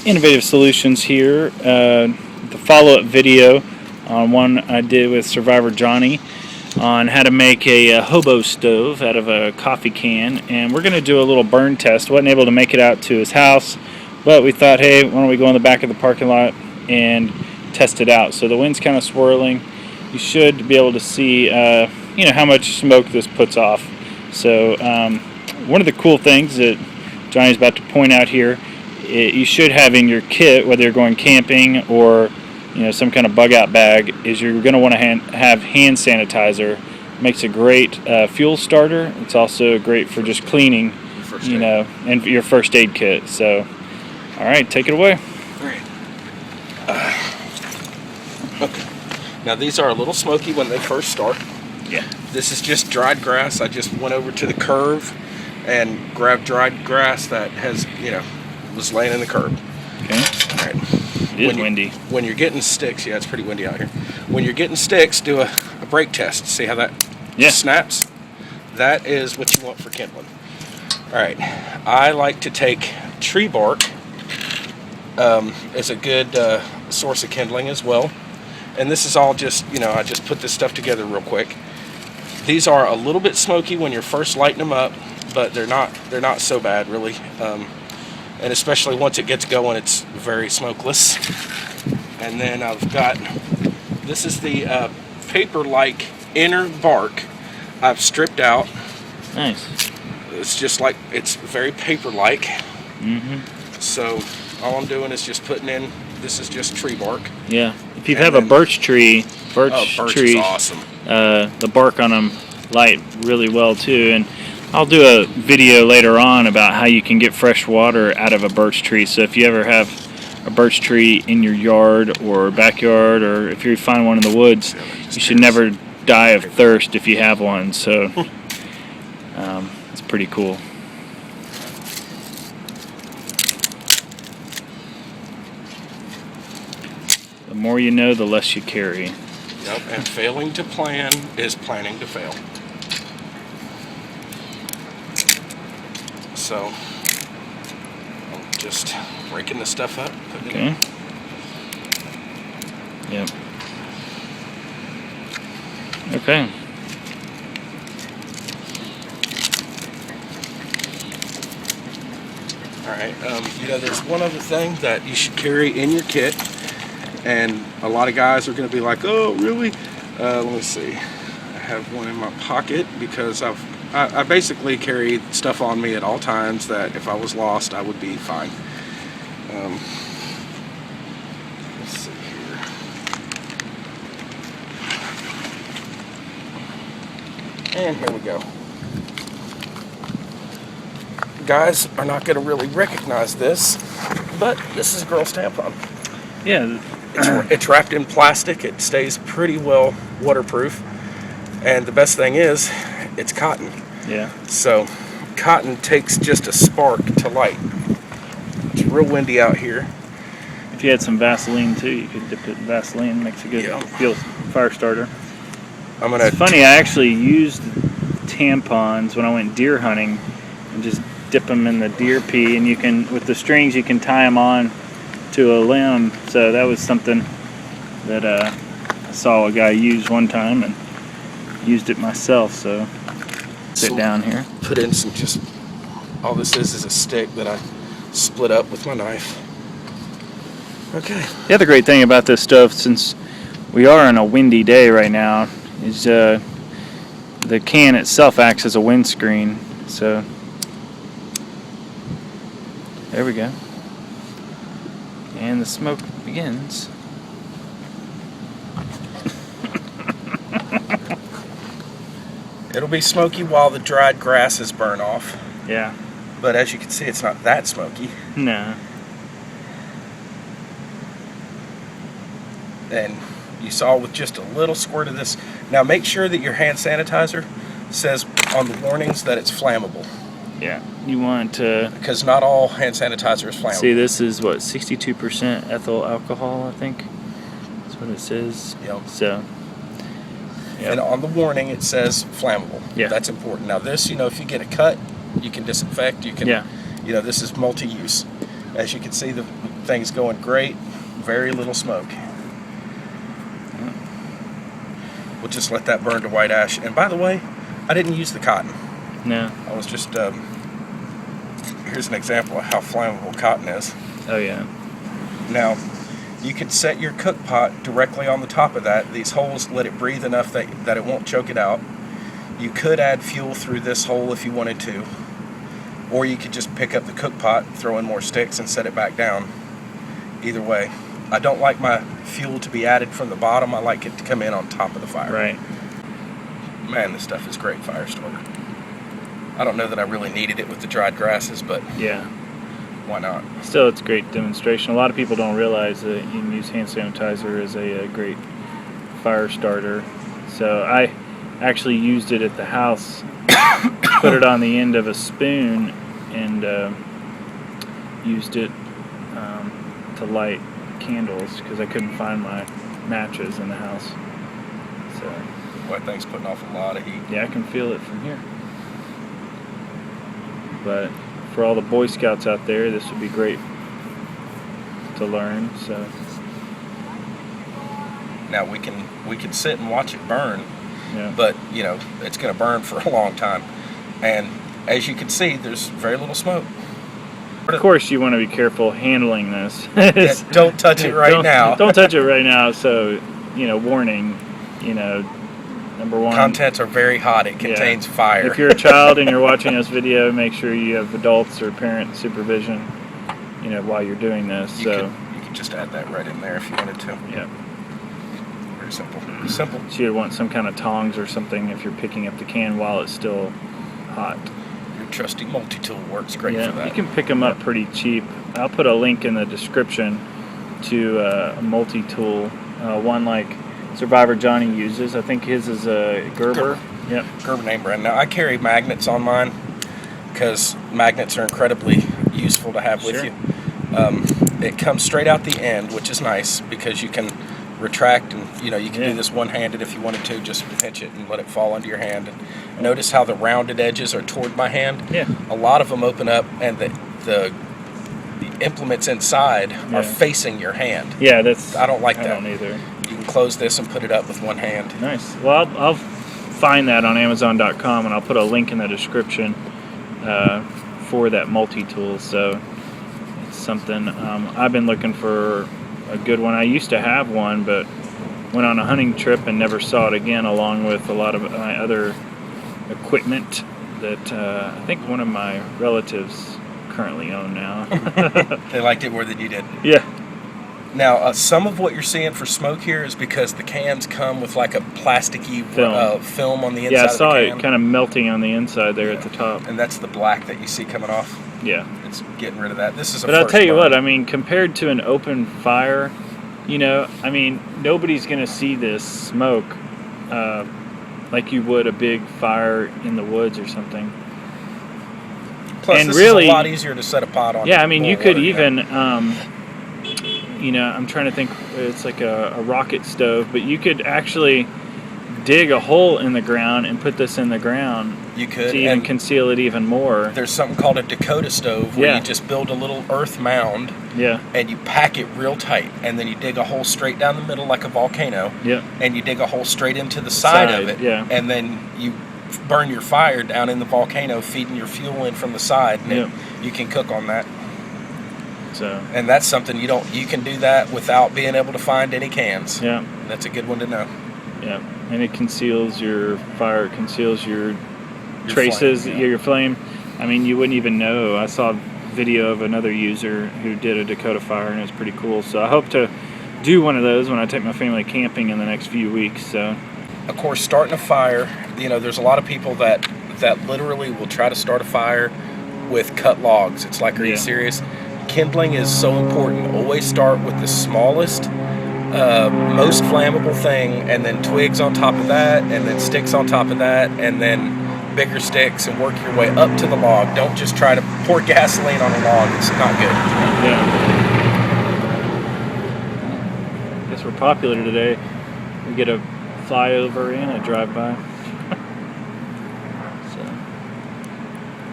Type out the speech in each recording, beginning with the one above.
innovative solutions here. The follow-up video on one I did with Survivor Johnny on how to make a hobo stove out of a coffee can, and we're going to do a little burn test. Wasn't able to make it out to his house, but we thought, hey, why don't we go in the back of the parking lot and test it out. So the wind's kind of swirling. You should be able to see how much smoke this puts off. So one of the cool things that Johnny's about to point out here, you should have in your kit, whether you're going camping or some kind of bug out bag, is you're going to want to have hand sanitizer. Makes a great fuel starter. It's also great for just cleaning, and your first aid kit. So, all right, take it away. All right. Okay. Now these are a little smoky when they first start. Yeah. This is just dried grass. I just went over to the curb and grabbed dried grass that has, was laying in the curb. Okay. All right. It is windy. When you're getting sticks, yeah, it's pretty windy out here. When you're getting sticks, do a brake test. See how that snaps? That is what you want for kindling. All right. I like to take tree bark as a good source of kindling as well. And this is all just, I just put this stuff together real quick. These are a little bit smoky when you're first lighting them up, but they're not so bad really. And especially once it gets going, it's very smokeless. And then I've got, this is the paper-like inner bark I've stripped out. Nice. It's just like, it's very paper-like. Mm-hmm. So all I'm doing is just putting in, this is just tree bark. Yeah. If you have a birch tree, birch is awesome. The bark on them light really well too. And I'll do a video later on about how you can get fresh water out of a birch tree. So if you ever have a birch tree in your yard or backyard, or if you find one in the woods, you should never die of thirst if you have one. So it's pretty cool. The more you know, the less you carry. Yep, and failing to plan is planning to fail. So, I'm just breaking the stuff up. Okay. Yep. Okay. Alright, there's one other thing that you should carry in your kit, and a lot of guys are going to be like, oh, really? Let me see. I have one in my pocket because I basically carry stuff on me at all times that if I was lost, I would be fine. Let's see here. And here we go. Guys are not going to really recognize this, but this is a girl's tampon. Yeah. It's wrapped in plastic. It stays pretty well waterproof. And the best thing is, it's cotton. Yeah. So cotton takes just a spark to light. It's real windy out here. If you had some Vaseline too, you could dip it in Vaseline. Makes a good fire starter. It's funny, I actually used tampons when I went deer hunting and just dip them in the deer pee, and you can, with the strings, you can tie them on to a limb. So that was something that I saw a guy use one time and used it myself. So sit down here. Put in some, just all this is a stick that I split up with my knife. Okay. The other great thing about this stove, since we are on a windy day right now, is the can itself acts as a windscreen. So there we go. And the smoke begins. It'll be smoky while the dried grasses burn off. Yeah. But as you can see, it's not that smoky. No. And you saw with just a little squirt of this. Now make sure that your hand sanitizer says on the warnings that it's flammable. Yeah. You want to... Because not all hand sanitizer is flammable. See, this is what, 62% ethyl alcohol, I think. That's what it says. Yep. So... Yep. And on the warning it says flammable. Yeah. That's important. Now this, if you get a cut, you can disinfect. You can, this is multi-use. As you can see, the Thing's going great. Very little smoke. We'll just let that burn to white ash. And by the way, I didn't use the cotton. No. I was just, here's an example of how flammable cotton is. Oh yeah. Now, you could set your cook pot directly on the top of that. These holes let it breathe enough that it won't choke it out. You could add fuel through this hole if you wanted to. Or you could just pick up the cook pot, throw in more sticks, and set it back down. Either way. I don't like my fuel to be added from the bottom. I like it to come in on top of the fire. Right. Man, this stuff is great fire starter. I don't know that I really needed it with the dried grasses, but Yeah. why not? Still, it's a great demonstration. A lot of people don't realize that you can use hand sanitizer as a great fire starter. So I actually used it at the house, put it on the end of a spoon, and used it to light candles because I couldn't find my matches in the house. So Boy, that thing's putting off a lot of heat. yeah, I can feel it from here. But for all the Boy Scouts out there, this would be great to learn. So Now we can sit and watch it burn, yeah. but you know it's going to burn for a long time. And as you can see, there's very little smoke. Of course, you want to be careful handling this. Don't touch it right now. Don't touch it right now. So, warning. Number one. Contents are very hot. It contains fire. If you're a child and you're watching this video, make sure you have adults or parent supervision. While you're doing this. You could just add that right in there if you wanted to. Yeah. Very simple. Simple. So you want some kind of tongs or something if you're picking up the can while it's still hot. Your trusty multi-tool works great Yeah, for that. you can pick them up pretty cheap. I'll put a link in the description to a multi-tool, one like Survivor Johnny uses. I think his is a Gerber. Yep. Gerber name brand. Now I carry magnets on mine because magnets are incredibly useful to have with Sure. you. It comes straight out the end, which is nice because you can retract and you can do this one-handed if you wanted to. Just pinch it and let it fall under your hand. And notice how the rounded edges are toward my hand. Yeah. A lot of them open up and the implements inside are facing your hand. Yeah, that's. I don't like that. I don't either. You can close this and put it up with one hand. Nice. Well, I'll find that on Amazon.com and I'll put a link in the description for that multi-tool. So it's something I've been looking for a good one. I used to have one, but went on a hunting trip and never saw it again, along with a lot of my other equipment that I think one of my relatives currently own now. They liked it more than you did. Yeah. Now, some of what you're seeing for smoke here is because the cans come with like a plasticky film on the inside. Yeah, I saw of the can. it kind of melting on the inside there at the top. And that's the black that you see coming off. Yeah. It's getting rid of that. This is a But I'll first tell you burn. what, I mean, compared to an open fire, nobody's going to see this smoke like you would a big fire in the woods or something. Plus, and this really, is a lot easier to set a pot on. Yeah, I mean, you could water, even, I'm trying to think, it's like a rocket stove, but you could actually dig a hole in the ground and put this in the ground. You could. To even conceal it even more. There's something called a Dakota stove where you just build a little earth mound. Yeah. And you pack it real tight, and then you dig a hole straight down the middle like a volcano. Yeah. And you dig a hole straight into the side of it. Yeah. And then you burn your fire down in the volcano, feeding your fuel in from the side, and you can cook on that. So. And that's something you can do that without being able to find any cans. Yeah. That's a good one to know. Yeah. And it conceals your fire, conceals your traces, flame, your flame. I mean, you wouldn't even know. I saw a video of another user who did a Dakota fire, and it was pretty cool. So I hope to do one of those when I take my family camping in the next few weeks. So, of course, starting a fire, there's a lot of people that literally will try to start a fire with cut logs. It's like, are you serious? Kindling is so important. Always start with the smallest, most flammable thing, and then twigs on top of that, and then sticks on top of that, and then bigger sticks, and work your way up to the log. Don't just try to pour gasoline on a log. It's not good. Yeah. I guess we're popular today. We get a flyover and a drive-by.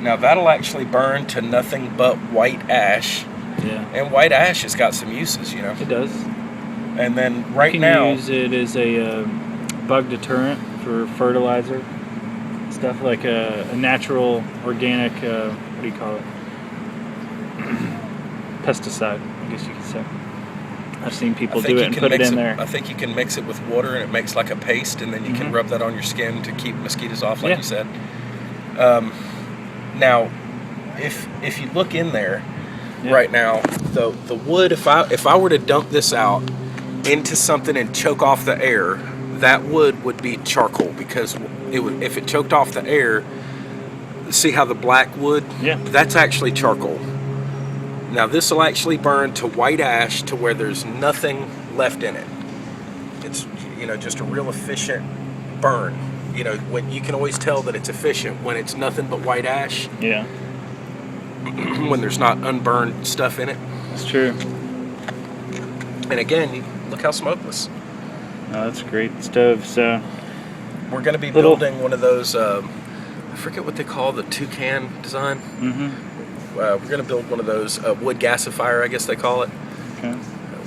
Now that'll actually burn to nothing but white ash Yeah. And white ash has got some uses, you know. It does. And then right you can now, use it as a bug deterrent for fertilizer stuff, like a natural organic. What do you call it? Pesticide, I guess you could say. I've seen people do it and put it in there. I think you can mix it with water and it makes like a paste, and then you can rub that on your skin to keep mosquitoes off, like you said. Now, if you look in there right now, the wood, if I were to dump this out into something and choke off the air, that wood would be charcoal, because if it choked off the air, see how the black wood? Yeah. That's actually charcoal. Now this will actually burn to white ash to where there's nothing left in it. It's, you know, just a real efficient burn. You know, when you can always tell that it's efficient when it's nothing but white ash. Yeah. When there's not unburned stuff in it. That's true. And again, look how smokeless. Oh, that's a great stove. So we're going to be building one of those. I forget what they call the toucan design. We're going to build one of those wood gasifier, I guess they call it. Okay.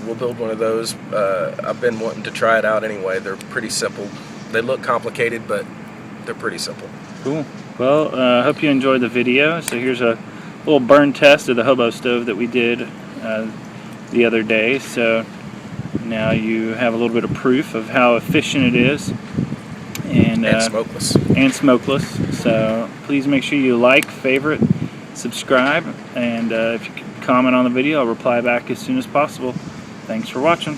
We'll build one of those. I've been wanting to try it out anyway. They're pretty simple. They look complicated, but they're pretty simple. Cool. Well, I hope you enjoyed the video. So here's a little burn test of the Hobo stove that we did the other day. So now you have a little bit of proof of how efficient it is. And smokeless. And smokeless. So please make sure you like, favorite, subscribe, and if you can comment on the video, I'll reply back as soon as possible. Thanks for watching.